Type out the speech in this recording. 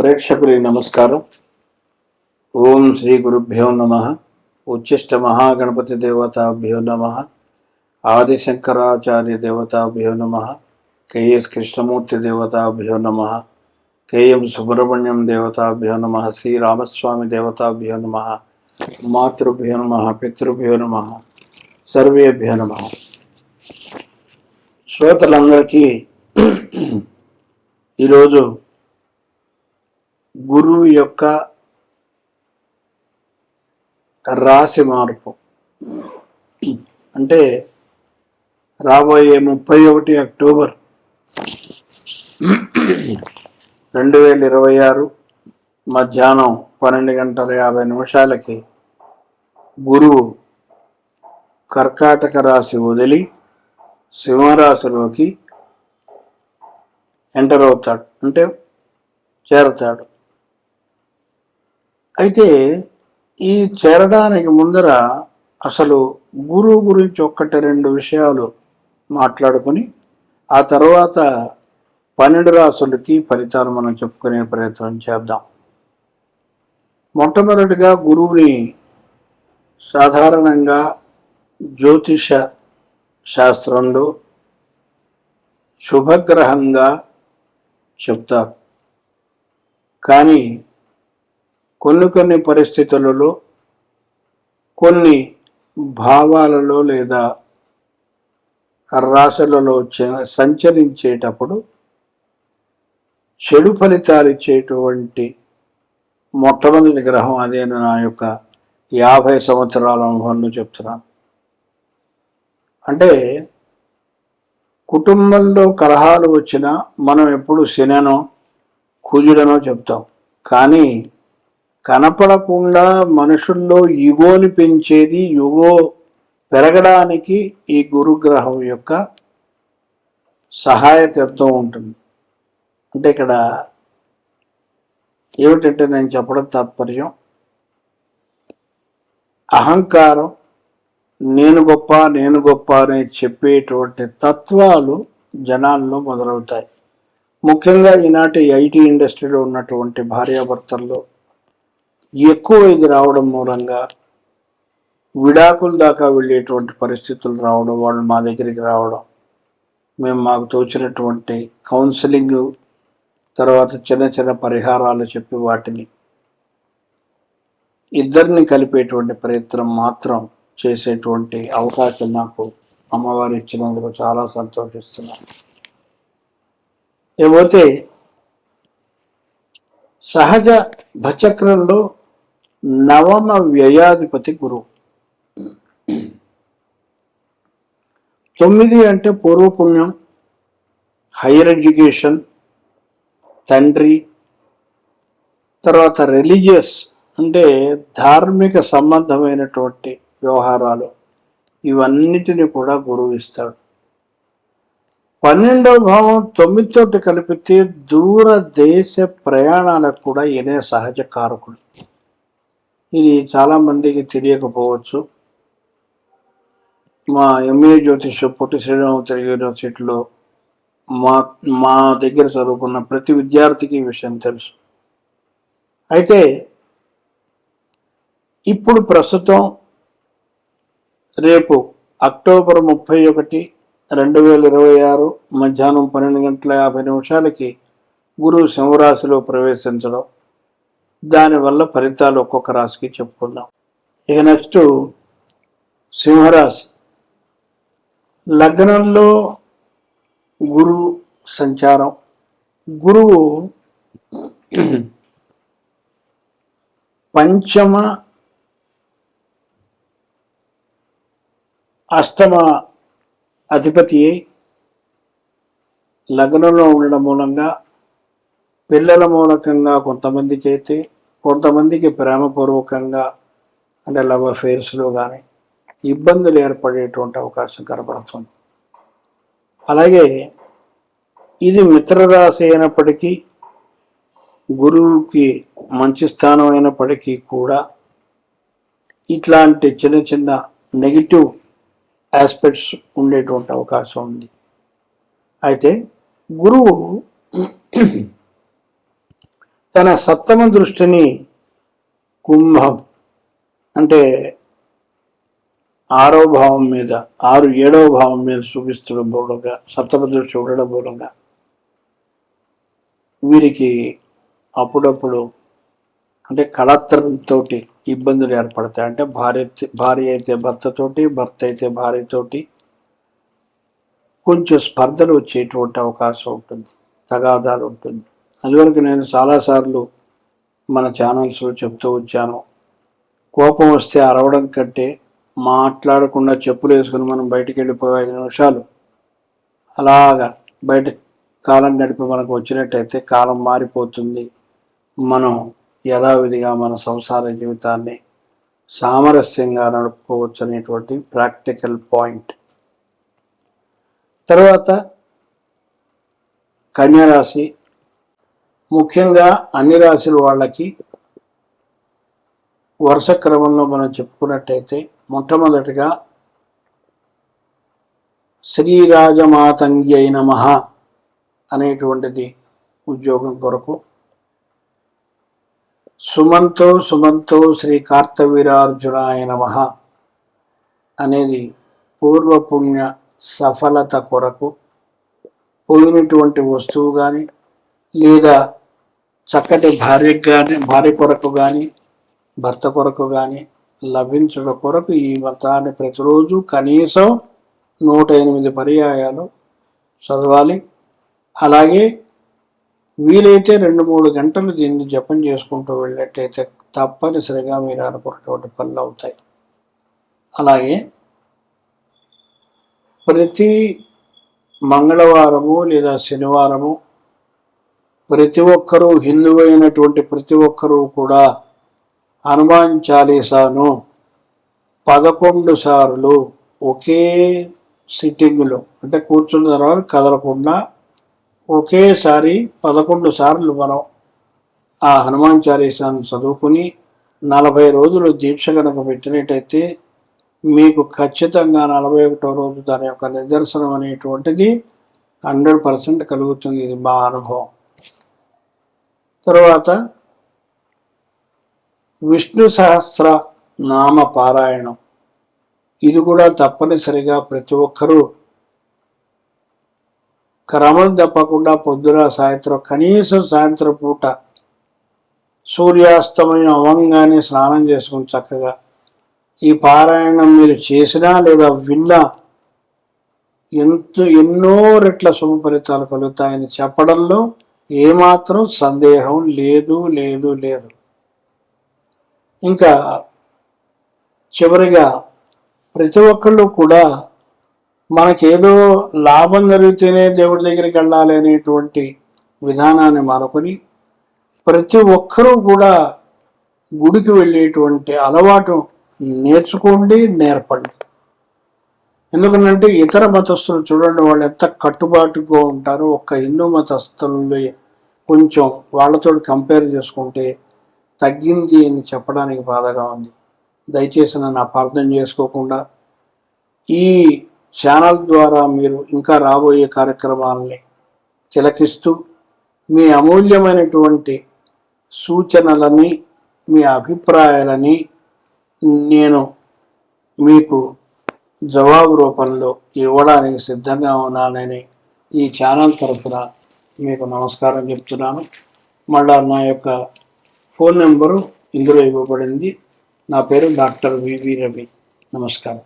ప్రేక్షకులకి నమస్కారం. ఓం శ్రీ గురుభ్యో నమ. ఉచ్చిష్ట మహాగణపతి దేవతాభ్యో నమ. ఆదిశంకరాచార్య దేవతాభ్యో నమ. కేఎస్ కృష్ణమూర్తి దేవతాభ్యో నమ. కేఎం సుబ్రహ్మణ్యం దేవతాభ్యో నమ. శ్రీరామస్వామి దేవతాభ్యో నమ. మాతృభ్యో నమ. పితృభ్యో నమ. సర్వేభ్యో నమ. శ్రోతలందరికీ ఈరోజు గురువు యొక్క రాశి మార్పు అంటే రాబోయే 31 అక్టోబర్ 2026 మధ్యాహ్నం 12:50 గురువు కర్కాటక రాశి వదిలి సింహరాశిలోకి ఎంటర్ అవుతాడు, అంటే చేరతాడు. అయితే ఈ చేరడానికి ముందర అసలు గురువు గురించి 1-2 విషయాలు మాట్లాడుకుని ఆ తర్వాత 12 రాశులకి ఫలితాలు మనం చెప్పుకునే ప్రయత్నం చేద్దాం. మొట్టమొదటిగా గురువుని సాధారణంగా జ్యోతిష శాస్త్రంలో శుభగ్రహంగా చెప్తారు. కానీ కొన్ని పరిస్థితులలో కొన్ని భావాలలో లేదా రాశులలో సంచరించేటప్పుడు చెడు ఫలితాలు ఇచ్చేటువంటి మొట్టమొదటి గ్రహం అదే. నా యొక్క 50 సంవత్సరాల అనుభవంలో చెప్తున్నాను. అంటే కుటుంబంలో కలహాలు వచ్చినా మనం ఎప్పుడు శననో కుజుడనో చెప్తాం. కానీ కనపడకుండా మనుషుల్లో యుగోని పెంచేది, యుగో పెరగడానికి ఈ గురుగ్రహం యొక్క సహాయతత్వం ఉంటుంది. అంటే ఇక్కడ ఏమిటంటే నేను చెప్పడం తాత్పర్యం, అహంకారం, నేను గొప్ప అని చెప్పేటువంటి తత్వాలు జనాల్లో మొదలవుతాయి. ముఖ్యంగా ఈనాటి ఐటీ ఇండస్ట్రీలో ఉన్నటువంటి భార్యాభర్తల్లో ఎక్కువ ఇది రావడం మూలంగా విడాకుల దాకా వెళ్ళేటువంటి పరిస్థితులు రావడం, వాళ్ళు మా దగ్గరికి రావడం, మేము మాకు తోచినటువంటి కౌన్సిలింగ్, తర్వాత చిన్న పరిహారాలు చెప్పి వాటిని ఇద్దరిని కలిపేటువంటి ప్రయత్నం మాత్రం చేసేటువంటి అవకాశం నాకు అమ్మవారు ఇచ్చినందుకు చాలా సంతోషిస్తున్నాను. ఏమైతే సహజ భచక్రంలో నవమ వ్యయాధిపతి గురువు. 9 అంటే పూర్వపుణ్యం, హైయర్ ఎడ్యుకేషన్, తండ్రి, తర్వాత రిలీజియస్ అంటే ధార్మిక సంబంధమైనటువంటి వ్యవహారాలు, ఇవన్నిటిని కూడా గురువు ఇస్తాడు. 12వ భావం 9తోటి కలిపితే దూర దేశ ప్రయాణాలకు కూడా ఈయనే సహజ కారకుడు. ఇది చాలామందికి తెలియకపోవచ్చు. మా ఎంఏ జ్యోతిషం పొట్టి శ్రీరామ యూనివర్సిటీలో మా దగ్గర చదువుకున్న ప్రతి విద్యార్థికి ఈ విషయం తెలుసు. అయితే ఇప్పుడు ప్రస్తుతం రేపు అక్టోబర్ 31, 2026 మధ్యాహ్నం 12:50 గురువు సింహరాశిలో ప్రవేశించడం, దానివల్ల ఫలితాలు ఒక్కొక్క రాశికి చెప్పుకుందాం. ఇక నెక్స్ట్ సింహరాశి. లగ్నంలో గురువు సంచారం. గురువు పంచమ, అష్టమ అధిపతి లగ్నంలో ఉండడం మూలంగా పిల్లల మూలకంగా కొంతమందికి అయితే, కొంతమందికి ప్రేమపూర్వకంగా అంటే లవ్ అఫేర్స్లో కానీ ఇబ్బందులు ఏర్పడేటువంటి అవకాశం కనపడుతుంది. అలాగే ఇది మిత్రరాశి అయినప్పటికీ, గురువుకి మంచి స్థానం అయినప్పటికీ కూడా ఇట్లాంటి చిన్న నెగిటివ్ ఆస్పెక్ట్స్ ఉండేటువంటి అవకాశం ఉంది. అయితే గురువు తన సప్తమ దృష్టిని కుంభం అంటే 6వ భావం మీద 7వ భావం మీద చూపిస్తున్న మూలంగా సప్తమ దృష్టి ఉండడం మూలంగా వీరికి అప్పుడప్పుడు అంటే కళత్రంతో ఇబ్బందులు ఏర్పడతాయి. అంటే భార్య అయితే భర్తతోటి, భర్త అయితే భార్యతోటి కొంచెం స్పర్ధలు వచ్చేటువంటి అవకాశం ఉంటుంది, తగాదాలు ఉంటుంది. అందువరకు నేను చాలాసార్లు మన ఛానల్స్లో చెప్తూ వచ్చాను, కోపం వస్తే అరవడం కంటే మాట్లాడకుండా చెప్పులు వేసుకుని మనం బయటికి వెళ్ళిపోయి 5 నిమిషాలు అలాగా బయట కాలం గడిపి మనకు వచ్చినట్టయితే కాలం మారిపోతుంది. మనం యథావిధిగా మన సంసార జీవితాన్ని సామరస్యంగా నడుపుకోవచ్చు అనేటువంటి ప్రాక్టికల్ పాయింట్. తర్వాత కన్యరాశి, ముఖ్యంగా అన్ని రాశుల వాళ్ళకి వరుస క్రమంలో మనం చెప్పుకున్నట్టయితే మొట్టమొదటిగా శ్రీరాజమాతంగ్యై నమః అనేటువంటిది ఉద్యోగం కొరకు, సుమంతో శ్రీ కార్తవీరార్జునాయ నమః అనేది పూర్వపుణ్య సఫలత కొరకు, పోయినటువంటి వస్తువు కానీ లేదా చక్కటి భార్య కొరకు కానీ భర్త కొరకు కానీ లభించడం కొరకు ఈ మంత్రాన్ని ప్రతిరోజు కనీసం 108 పర్యాయాలు చదవాలి. అలాగే వీలైతే 2-3 గంటలు దీన్ని జపం చేసుకుంటూ వెళ్ళినట్టయితే తప్పనిసరిగా మీరు అనుకున్నటువంటి పనులు అవుతాయి. అలాగే ప్రతి మంగళవారము లేదా శనివారము ప్రతి ఒక్కరూ, హిందువు అయినటువంటి ప్రతి ఒక్కరూ కూడా హనుమాన్ చాలీసాను 11 సార్లు ఒకే సిట్టింగ్లో అంటే కూర్చున్న తర్వాత కదలకుండా ఒకేసారి 11 సార్లు మనం ఆ హనుమాన్ చాలీసాను చదువుకుని 40 రోజులు దీక్ష కనుక పెట్టినట్టయితే మీకు ఖచ్చితంగా 41వ రోజు దాని యొక్క నిదర్శనం అనేటువంటిది 100% కలుగుతుంది. ఇది మా అనుభవం. తర్వాత విష్ణు సహస్ర నామ పారాయణం, ఇది కూడా తప్పనిసరిగా ప్రతి ఒక్కరూ క్రమం తప్పకుండా పొద్దున సాయంత్రం, కనీసం సాయంత్రం పూట సూర్యాస్తమయం అవ్వంగానే స్నానం చేసుకుని చక్కగా ఈ పారాయణం మీరు చేసినా లేదా విన్నా ఎన్నో రెట్ల శుభ ఫలితాలు కలుగుతాయని చెప్పడంలో ఏమాత్రం సందేహం లేదు. ఇంకా చివరిగా ప్రతి ఒక్కళ్ళు కూడా మనకేదో లాభం జరిగితేనే దేవుడి దగ్గరికి వెళ్ళాలి అనేటువంటి విధానాన్ని మానుకొని ప్రతి ఒక్కరూ కూడా గుడికి వెళ్ళేటువంటి అలవాటు నేర్చుకోండి, నేర్పండి. ఎందుకంటే ఇతర మతస్థులు చూడండి, వాళ్ళు ఎంత కట్టుబాటుగా ఉంటారో. ఒక్క హిందూ మతస్థులు కొంచెం వాళ్ళతో కంపేర్ చేసుకుంటే తగ్గింది అని చెప్పడానికి బాధగా ఉంది. దయచేసి నన్ను అపార్థం చేసుకోకుండా ఈ ఛానల్ ద్వారా మీరు ఇంకా రాబోయే కార్యక్రమాలని తిలకిస్తూ మీ అమూల్యమైనటువంటి సూచనలని, మీ అభిప్రాయాలని నేను మీకు జవాబు రూపంలో ఇవ్వడానికి సిద్ధంగా ఉన్నానని ఈ ఛానల్ తరఫున మీకు నమస్కారం చెప్తున్నాను. మళ్ళా నా యొక్క ఫోన్ నెంబరు ఇందులో ఇవ్వబడింది. నా పేరు డాక్టర్ వివి రవి. నమస్కారం.